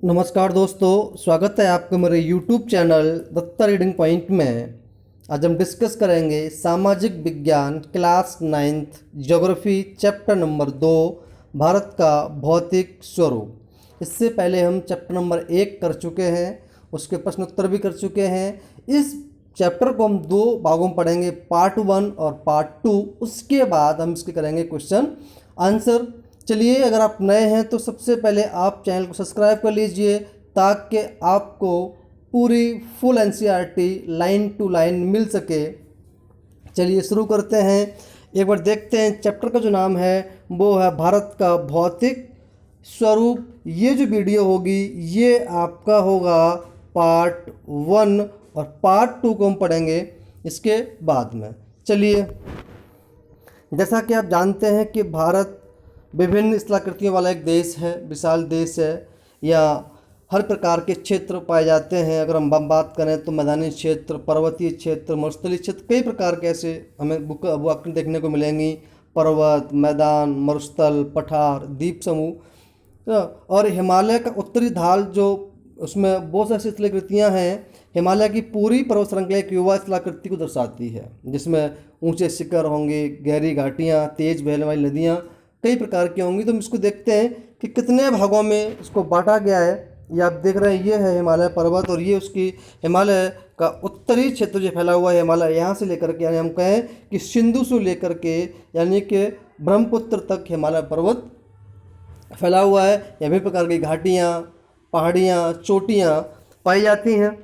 नमस्कार दोस्तों, स्वागत है आपका मेरे YouTube channel Datta reading point में। आज हम डिस्कस करेंगे सामाजिक विज्ञान class 9th geography chapter number 2 Bharat का भौतिक स्वरूप। इससे पहले हम चैप्टर नंबर 1 कर चुके हैं, उसके प्रश्न उत्तर भी कर चुके हैं। इस चैप्टर को हम दो भागों में पढ़ेंगे, पार्ट 1 और पार्ट 2। उसके बाद हम इसके करेंगे क्वेश्चन आंसर। चलिए, अगर आप नए हैं तो सबसे पहले आप चैनल को सब्सक्राइब कर लीजिए ताकि आपको पूरी full NCERT line to line मिल सके। चलिए शुरू करते हैं। एक बार देखते हैं चैप्टर का जो नाम है वो है भारत का भौतिक स्वरूप। ये जो वीडियो होगी ये आपका होगा पार्ट 1 और पार्ट 2 को हम पढ़ेंगे इसके बाद में। चलिए, जैसा कि आप जानते हैं कि भारत विभिन्न स्थलाकृतियों वाला एक देश है, विशाल देश है। या हर प्रकार के क्षेत्र पाए जाते हैं। अगर हम बात करें तो मैदानी क्षेत्र, पर्वतीय क्षेत्र, मरुस्थलीय क्षेत्र, कई प्रकार के ऐसे हमें बुक देखने को मिलेंगी। पर्वत, मैदान, मरुस्थल, पठार, द्वीप समूह। और हिमालय का उत्तरी ढाल जो उसमें बहुत सारी स्थलाकृतियाँ हैं। हिमालय की पूरी पर्वत श्रृंखला एक युवा स्थलाकृति को दर्शाती है, जिसमें ऊंचे शिखर होंगे, गहरी घाटियाँ, तेज बहने वाली नदियाँ कई प्रकार की होंगी। तो हम इसको देखते हैं कि कितने भागों में इसको बांटा गया है। ये आप देख रहे हैं, ये है हिमालय पर्वत और ये उसकी हिमालय का उत्तरी क्षेत्र जो फैला हुआ है। हिमालय यहाँ से लेकर के, यानी हम कहें कि सिंधु से लेकर के यानी कि ब्रह्मपुत्र तक हिमालय पर्वत फैला हुआ है। या भी प्रकार की घाटियाँ, पहाड़ियाँ, चोटियाँ पाई जाती हैं।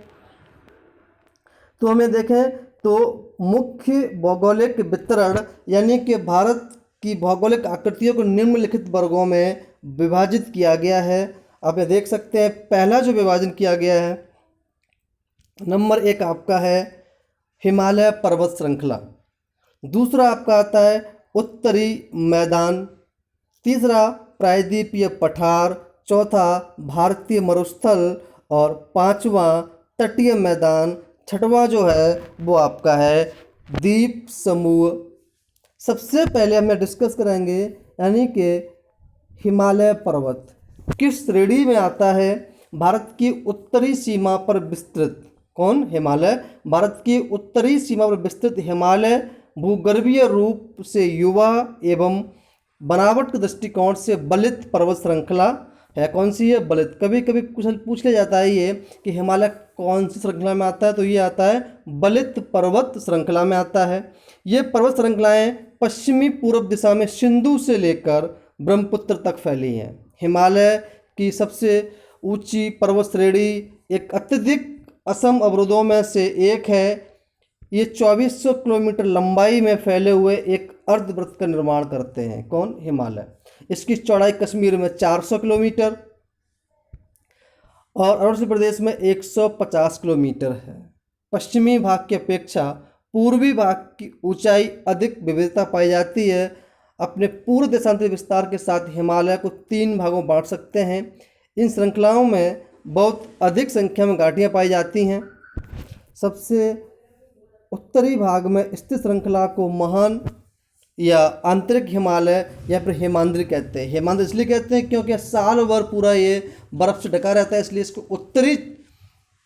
तो हमें देखें तो मुख्य भौगोलिक वितरण यानी कि भारत की भौगोलिक आकृतियों को निम्नलिखित वर्गों में विभाजित किया गया है। आप ये देख सकते हैं, पहला जो विभाजन किया गया है नंबर 1 आपका है हिमालय पर्वत श्रृंखला। दूसरा आपका आता है उत्तरी मैदान। तीसरा प्रायद्वीपीय पठार। चौथा भारतीय मरुस्थल और पांचवा तटीय मैदान। छठवां जो है वो आपका है द्वीप समूह। सबसे पहले हम डिस्कस करेंगे यानी कि हिमालय पर्वत किस श्रेणी में आता है। भारत की उत्तरी सीमा पर विस्तृत कौन? हिमालय। भारत की उत्तरी सीमा पर विस्तृत हिमालय भूगर्भीय रूप से युवा एवं बनावट के दृष्टिकोण से बलित पर्वत श्रृंखला है। कौन सी है? बलित। कभी कभी कुछ पूछ लिया जाता है ये कि हिमालय कौन सी श्रृंखला में आता है, तो ये आता है बलित पर्वत श्रृंखला में आता है। ये पर्वत श्रृंखलाएं पश्चिमी पूर्व दिशा में सिंधु से लेकर ब्रह्मपुत्र तक फैली हैं। हिमालय की सबसे ऊंची पर्वत श्रेणी एक अत्यधिक असम अवरोधों में से एक है। ये 2400 किलोमीटर लंबाई में फैले हुए एक अर्धवृत्त का निर्माण करते हैं। कौन? हिमालय। इसकी चौड़ाई कश्मीर में 400 किलोमीटर और अरुणाचल प्रदेश में 150 किलोमीटर है। पश्चिमी भाग की अपेक्षा पूर्वी भाग की ऊंचाई अधिक विविधता पाई जाती है। अपने पूर्व देशांतरी विस्तार के साथ हिमालय को 3 भागों में बांट सकते हैं। इन श्रृंखलाओं में बहुत अधिक संख्या में घाटियां पाई जाती हैं। सबसे उत्तरी भाग में स्थित श्रृंखला को महान या आंतरिक हिमालय या फिर हिमाद्री कहते हैं। हिमाद्री इसलिए कहते हैं क्योंकि साल भर पूरा ये बर्फ़ से ढका रहता है, इसलिए इसको उत्तरी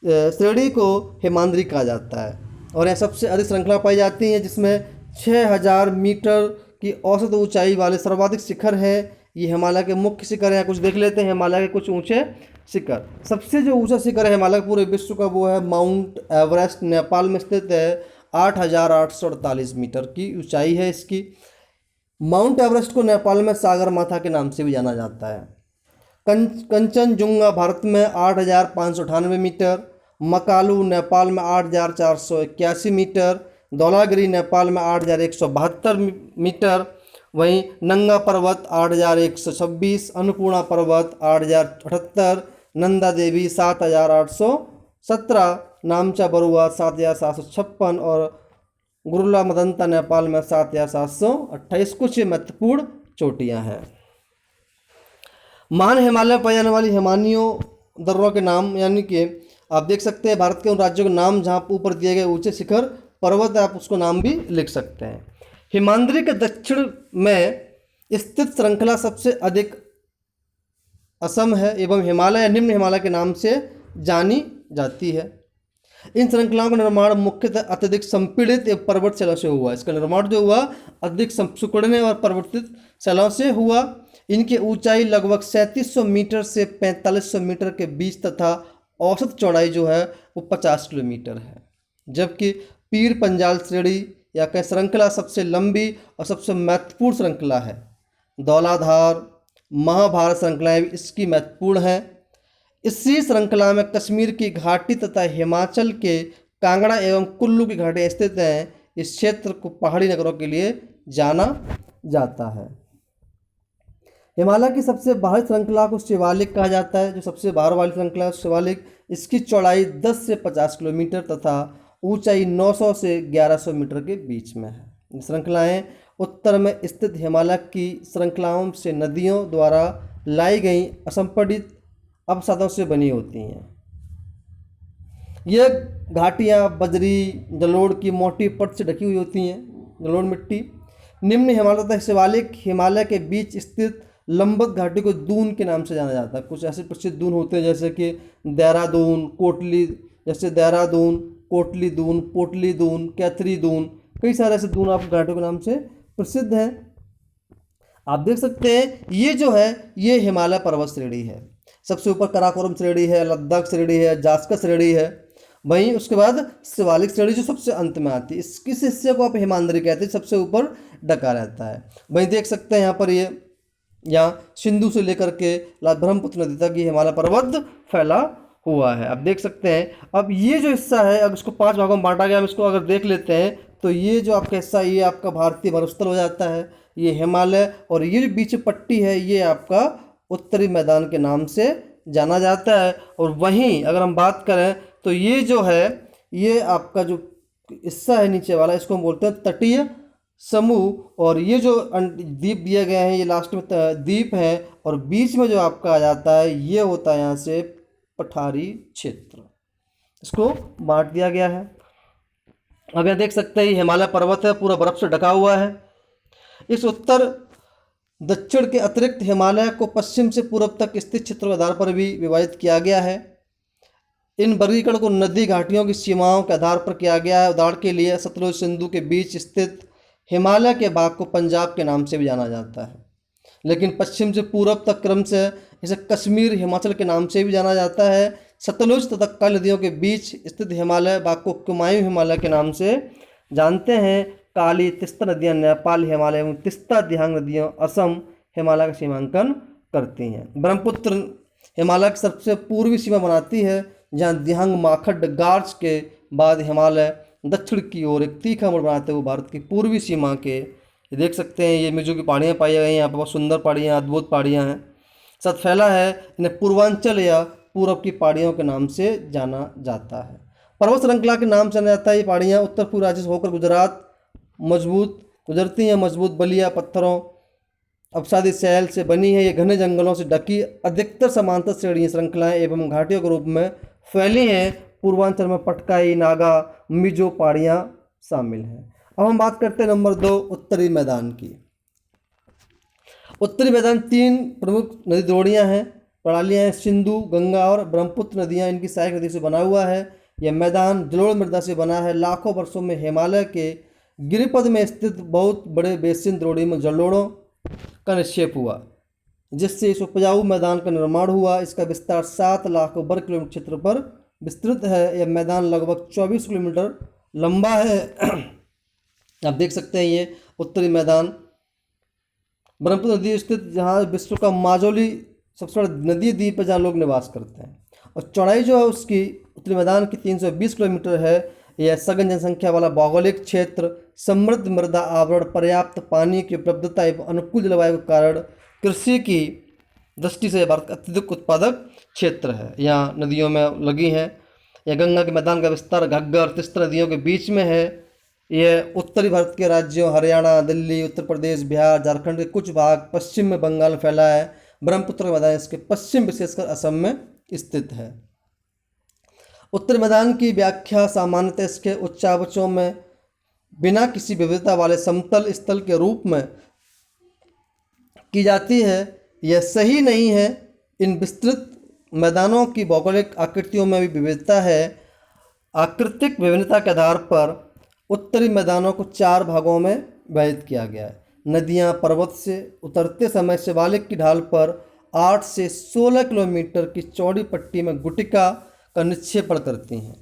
श्रेणी को हिमाद्री कहा जाता है। और यह सबसे अधिक श्रृंखला पाई जाती है, जिसमें 6000 मीटर की औसत ऊंचाई वाले सर्वाधिक शिखर हैं। ये हिमालय के मुख्य शिखर हैं। कुछ देख लेते हैं हिमालय के कुछ ऊंचे शिखर। सबसे जो ऊंचा शिखर है हिमालय पूरे विश्व का वो है माउंट एवरेस्ट, नेपाल में स्थित है। 8848 मीटर की ऊंचाई है इसकी। माउंट एवरेस्ट को नेपाल में सागर माथा के नाम से भी जाना जाता है। कंचनजुंगा भारत में 8598 मीटर। मकालू नेपाल में 8481 मीटर। धौलागिरी नेपाल में 8172 मीटर। वहीं नंगा पर्वत 8126, अन्नपूर्णा पर्वत 8078, नंदा देवी 7817, नामचा बरुआ 7756 और गुरुला मदंता नेपाल में 7728 कुछ महत्वपूर्ण चोटियां हैं। महान हिमालय में पाई जाने वाली हिमानियों दर्रों के नाम यानी कि आप देख सकते हैं भारत के उन राज्यों के नाम जहाँ ऊपर दिए गए ऊंचे शिखर पर्वत है, आप उसको नाम भी लिख सकते हैं। हिमाद्री के दक्षिण में स्थित श्रृंखला सबसे अधिक असम है एवं हिमालय या निम्न हिमालय के नाम से जानी जाती है। इन श्रृंखलाओं का निर्माण मुख्यतः अत्यधिक संपीड़ित एवं पर्वत शैलों से हुआ। इसका निर्माण जो हुआ अत्यधिक सिकुड़ने और पर्वतित शैलों से हुआ। इनकी ऊंचाई लगभग 3700 मीटर से 4500 मीटर के बीच तथा औसत चौड़ाई जो है वो 50 किलोमीटर है। जबकि पीर पंजाल श्रेणी या कह श्रृंखला सबसे लंबी और सबसे महत्वपूर्ण श्रृंखला है। धौलाधार महाभारत श्रृंखलाएं भी इसकी महत्वपूर्ण हैं। इसी श्रृंखला में कश्मीर की घाटी तथा हिमाचल के कांगड़ा एवं कुल्लू की घाटियाँ स्थित हैं। इस क्षेत्र को पहाड़ी नगरों के लिए जाना जाता है। हिमालय की सबसे बाहरी श्रृंखला को शिवालिक कहा जाता है। जो सबसे बाहर वाली श्रृंखला है शिवालिक, इसकी चौड़ाई 10 से 50 किलोमीटर तथा ऊंचाई 900 से 1100 मीटर के बीच में है। श्रृंखलाएँ उत्तर में स्थित हिमालय की श्रृंखलाओं से नदियों द्वारा लाई गई असंपीड़ित अवसादों से बनी होती हैं। यह घाटियाँ बजरी जलोढ़ की मोटी परत से ढकी हुई होती हैं, जलोढ़ मिट्टी। निम्न हिमालय तथा शिवालिक हिमालय के बीच स्थित लंबवत घाटी को दून के नाम से जाना जाता है। कुछ ऐसे प्रसिद्ध दून होते हैं जैसे कि देहरादून, कोटली, जैसे देहरादून, कोटली दून, पोटली दून, कैथरी दून, कई सारे ऐसे दून आप घाटियों के नाम से प्रसिद्ध हैं। आप देख सकते हैं ये जो है ये हिमालय पर्वत श्रेणी है। सबसे ऊपर कराकोरम श्रेणी है, लद्दाख श्रेणी है, जास्कर श्रेणी है। वहीं उसके बाद शिवालिक श्रेणी जो सबसे अंत में आती है। इस हिस्से को आप हिमांद्री कहते हैं, सबसे ऊपर ढका रहता है। वहीं देख सकते हैं यहाँ पर ये यहाँ सिंधु से लेकर के ब्रह्मपुत्र नदी तक ये हिमालय पर्वत फैला हुआ है। आप देख सकते हैं। अब ये जो हिस्सा है अगर इसको 5 भागों में बांटा गया, हम इसको अगर देख लेते हैं तो ये जो आपका हिस्सा ये आपका भारतीय मरुस्थल हो जाता है, ये हिमालय, और ये जो बीच पट्टी है ये आपका उत्तरी मैदान के नाम से जाना जाता है। और वहीं अगर हम बात करें तो ये जो है ये आपका जो हिस्सा है नीचे वाला इसको हम बोलते हैं तटीय समूह। और ये जो द्वीप दिए गए हैं ये लास्ट में द्वीप है, और बीच में जो आपका आ जाता है ये होता है यहाँ से पठारी क्षेत्र। इसको बांट दिया गया है। अब यहाँ देख सकते हैं ये हिमालय पर्वत है, पूरा बर्फ से ढका हुआ है। इस उत्तर दक्षिण के अतिरिक्त हिमालय को पश्चिम से पूर्व तक स्थित क्षेत्रों के आधार पर भी विभाजित किया गया है। इन वर्गीकरण को नदी घाटियों की सीमाओं के आधार पर किया गया है। उदाहरण के लिए सतलुज सिंधु के बीच स्थित हिमालय के भाग को पंजाब के नाम से भी जाना जाता है, लेकिन पश्चिम से पूर्व तक क्रम से इसे कश्मीर हिमाचल के नाम से भी जाना जाता है। सतलुज तथा कल नदियों के बीच स्थित हिमालय भाग को कुमायूं हिमालय के नाम से जानते हैं। काली तिस्ता नदियाँ नेपाल हिमालय एवं तिस्ता दिहांग नदियाँ असम हिमालय का सीमांकन करती हैं। ब्रह्मपुत्र हिमालय की सबसे पूर्वी सीमा बनाती है, जहाँ दिहांग माखड गार्ज के बाद हिमालय दक्षिण की ओर एक तीखा मोड़ बनाते हुए भारत की पूर्वी सीमा के देख सकते हैं। ये मिजो की पहाड़ियाँ पाई गई हैं, यहाँ पर बहुत सुंदर पहाड़ियाँ, अद्भुत पहाड़ियाँ हैं। साथ फैला है, इन्हें पूर्वांचल या पूर्व की पहाड़ियों के नाम से जाना जाता है। पर्वत श्रृंखला के नाम से जाना जाता है। ये पहाड़ियाँ उत्तर पूर्व राज्य से होकर गुजरात मजबूत गुजरती हैं। मजबूत बलिया पत्थरों अवसादी शैल से बनी है। ये घने जंगलों से ढकी अधिकतर समांतर श्रेणी श्रृंखलाएं एवं घाटियों के रूप में फैली हैं। पूर्वांचल में पटकाई, नागा, मिजो पहाड़ियाँ शामिल हैं। अब हम बात करते हैं नंबर 2 उत्तरी मैदान की। उत्तरी मैदान 3 प्रमुख नदी द्रोणियाँ हैं, प्रणालियाँ हैं, सिंधु, गंगा और ब्रह्मपुत्र नदियाँ इनकी सहायक नदी से बना हुआ है। यह मैदान जलोढ़ मृदा से बना है। लाखों वर्षों में हिमालय के गिरिपद में स्थित बहुत बड़े बेसिन द्रोणी में जलोढ़ों का निक्षेप हुआ, जिससे इस उपजाऊ मैदान का निर्माण हुआ। इसका विस्तार 7 लाख वर्ग किलोमीटर क्षेत्र पर विस्तृत है। यह मैदान लगभग 24 किलोमीटर लंबा है। आप देख सकते हैं ये उत्तरी मैदान ब्रह्मपुत्र नदी स्थित, जहाँ विश्व का माजोली सबसे बड़ा नदी द्वीप है जहाँ लोग निवास करते हैं। और चौड़ाई जो है उसकी उत्तरी मैदान की 320 किलोमीटर है। यह सघन जनसंख्या वाला भौगोलिक क्षेत्र, समृद्ध मृदा आवरण, पर्याप्त पानी की उपलब्धता एवं अनुकूल जलवायु के कारण कृषि की दृष्टि से भारत का अत्यधिक उत्पादक क्षेत्र है। यहाँ नदियों में लगी हैं। यह गंगा के मैदान का विस्तार घग्गर और तिस्ता नदियों के बीच में है। यह उत्तरी भारत के राज्यों हरियाणा, दिल्ली, उत्तर प्रदेश, बिहार, झारखंड के कुछ भाग, पश्चिम में बंगाल फैला है। ब्रह्मपुत्र का मैदान इसके पश्चिम विशेषकर असम में स्थित है। उत्तरी मैदान की व्याख्या सामान्यतः इसके उच्चावचों में बिना किसी विविधता वाले समतल स्थल के रूप में की जाती है। यह सही नहीं है इन विस्तृत मैदानों की भौगोलिक आकृतियों में भी विविधता है। आकृतिक विभिन्नता के आधार पर उत्तरी मैदानों को 4 भागों में विभाजित किया गया है। नदियां पर्वत से उतरते समय शिवालिक की ढाल पर 8 से 16 किलोमीटर की चौड़ी पट्टी में गुटिका का निक्षेपण करती हैं।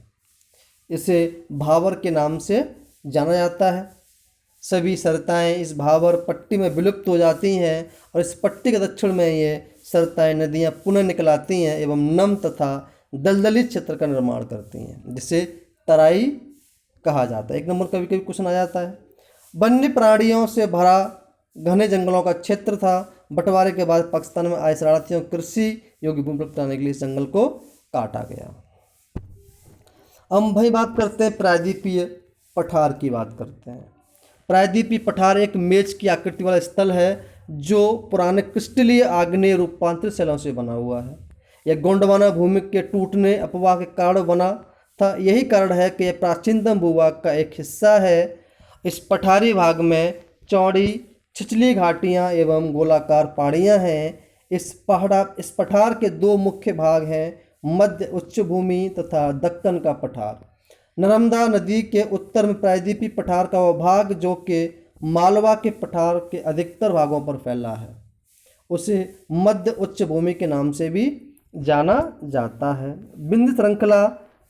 इसे भावर के नाम से जाना जाता है। सभी सरिताएं इस भावर पट्टी में विलुप्त हो जाती हैं और इस पट्टी के दक्षिण में ये सरिताएं नदियां पुनः निकल आती हैं एवं नम तथा दलदली क्षेत्र का निर्माण करती हैं, जिसे तराई कहा जाता है। 1 नंबर कभी कभी क्वेश्चन आ जाता है। वन्य प्राणियों से भरा घने जंगलों का क्षेत्र था। बंटवारे के बाद पाकिस्तान में आए शरणार्थियों कृषि योग्य भूमि प्राप्त करने के लिए इस जंगल को काटा गया। अब भाई बात करते हैं प्रायद्वीपीय पठार की बात करते हैं। प्रायद्वीपीय पठार एक मेज की आकृति वाला स्थल है जो पुराने क्रिस्टलीय आग्नेय रूपांतरित शैलों से बना हुआ है। यह गोंडवाना भूमि के टूटने अपवाह के कारण बना था। यही कारण है कि यह प्राचीनतम भूभाग का एक हिस्सा है। इस पठारी भाग में चौड़ी छिछली घाटियाँ एवं गोलाकार पहाड़ियाँ हैं। इस पठार के 2 मुख्य भाग हैं, मध्य उच्च भूमि तथा दक्कन का पठार। नर्मदा नदी के उत्तर में प्रायद्वीपीय पठार का वह भाग जो कि मालवा के पठार के अधिकतर भागों पर फैला है, उसे मध्य उच्च भूमि के नाम से भी जाना जाता है। विंध्य श्रृंखला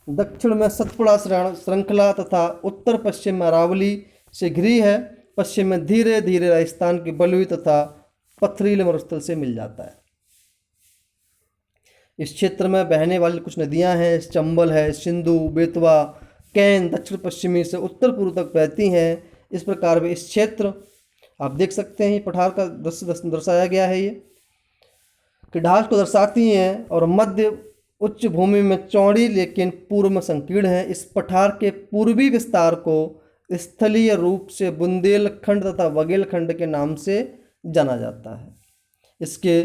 दक्षिण में सतपुड़ा श्रृंखला तथा उत्तर पश्चिम में अरावली से घिरी है। पश्चिम में धीरे धीरे राजस्थान की बलुई तथा पथरीले मरुस्थल से मिल जाता है। इस क्षेत्र में बहने वाली कुछ नदियां हैं। चंबल है, सिंधु, बेतवा, कैन दक्षिण पश्चिमी से उत्तर पूर्व तक बहती हैं। इस प्रकार भी इस क्षेत्र आप देख सकते हैं पठार का दृश्य दर्शाया गया है। ये कि ढाल को दर्शाती हैं और मध्य उच्च भूमि में चौड़ी लेकिन पूर्व में संकीर्ण है। इस पठार के पूर्वी विस्तार को स्थलीय रूप से बुंदेलखंड तथा बघेलखंड के नाम से जाना जाता है। इसके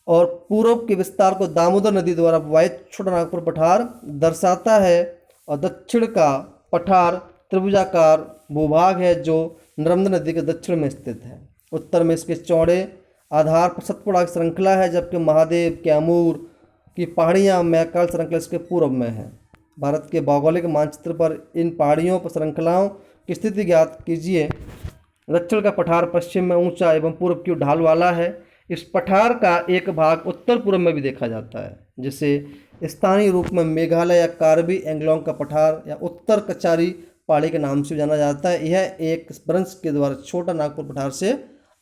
और पूर्व के विस्तार को दामोदर नदी द्वारा प्रवाहित छोटा नागपुर पठार दर्शाता है और दक्षिण का पठार त्रिभुजाकार भूभाग है जो नर्मदा नदी के दक्षिण में स्थित है। उत्तर में इसके चौड़े आधार पर सतपुड़ा की श्रृंखला है, जबकि महादेव, कैमूर की पहाड़ियाँ मैकाल श्रृंखला इसके पूर्व में है। भारत के भौगोलिक मानचित्र पर इन पहाड़ियों पर श्रृंखलाओं की स्थिति ज्ञात कीजिए। दक्षिण का पठार पश्चिम में ऊंचा एवं पूर्व की ढाल वाला है। इस पठार का एक भाग उत्तर पूर्व में भी देखा जाता है, जिसे स्थानीय रूप में मेघालय या कार्बी एंग्लोंग का पठार या उत्तर कचारी पहाड़ी के नाम से जाना जाता है। यह एक वंश के द्वारा छोटा नागपुर पठार से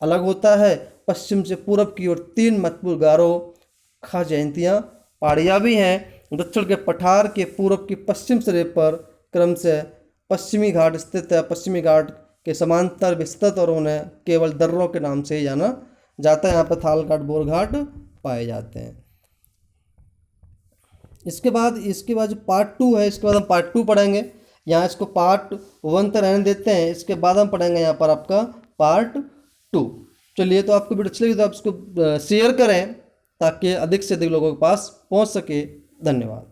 अलग होता है। पश्चिम से पूर्व की ओर 3 महत्वपूर्ण गारो खा जयंतियाँ पहाड़ियाँ भी हैं। दक्षिण के पठार के पूर्व की पश्चिम सिरे पर क्रम से पश्चिमी घाट स्थित है। पश्चिमी घाट के समांतर विस्तृत और उन्हें केवल दर्रों के नाम से ही जाना जाता है। यहाँ पर थाल घाट, बोर घाट पाए जाते हैं। इसके बाद जो पार्ट 2 है, इसके बाद हम पार्ट 2 पढ़ेंगे। यहाँ इसको पार्ट 1 तक रहने देते हैं। इसके बाद हम पढ़ेंगे यहाँ पर आपका पार्ट 2। चलिए, तो आपको वीडियो अच्छी लगी तो आप इसको शेयर करें ताकि अधिक से अधिक लोगों के पास पहुँच सके। धन्यवाद।